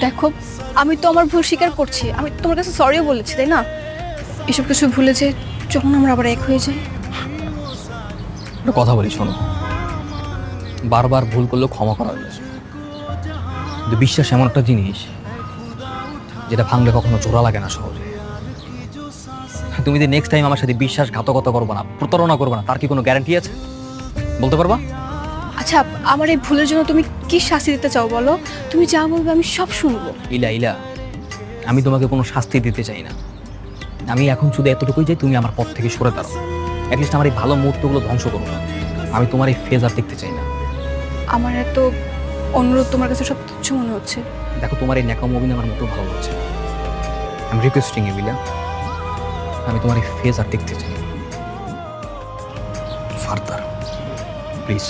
দেখো, আমি তো আমার ভুল স্বীকার করছি, আমি তোমার কাছে সরিও বলেছি, তাই না? এসব কিছু ভুলে যে যখন আমরা আবার এক হয়ে যাই। একটা কথা বলি, শোনো, বারবার ভুল করলেও ক্ষমা করা যায়, কিন্তু বিশ্বাস এমন একটা জিনিস যেটা ভাঙলে কখনো জোড়া লাগে না সহজে। তুমি যদি নেক্সট টাইম আমার সাথে বিশ্বাসঘাতকতা করবে না, প্রতারণা করবে না, তার কি কোনো গ্যারান্টি আছে বলতে পারবা? আচ্ছা, আমার এই ভুলের জন্য তুমি কি শাস্তি দিতে চাও বলো? তুমি যা বলবে আমি সব শুনবো। ইলা ইলা, আমি তোমাকে কোনো শাস্তি দিতে চাই না। আমি এখন শুধু এতটুকুই চাই, তুমি আমার পথ থেকে সরে দাঁড়াও। অ্যাটলিস্ট আমার এই ভালো মুহূর্তগুলো ধ্বংস করো না। আমি তোমার এই ফেজ আর দেখতে চাই না। আমার এত অনুরোধ তোমার কাছে সব তুচ্ছ মনে হচ্ছে। দেখো, তোমার এই ন্যাকাম অভিনয় আমার মোটেও ভালো লাগছে। আই এম রিকোয়েস্টিং ইউ ইলা, আমি তোমার এই ফেজ আর দেখতে চাই না ফার্দার, প্লিজ।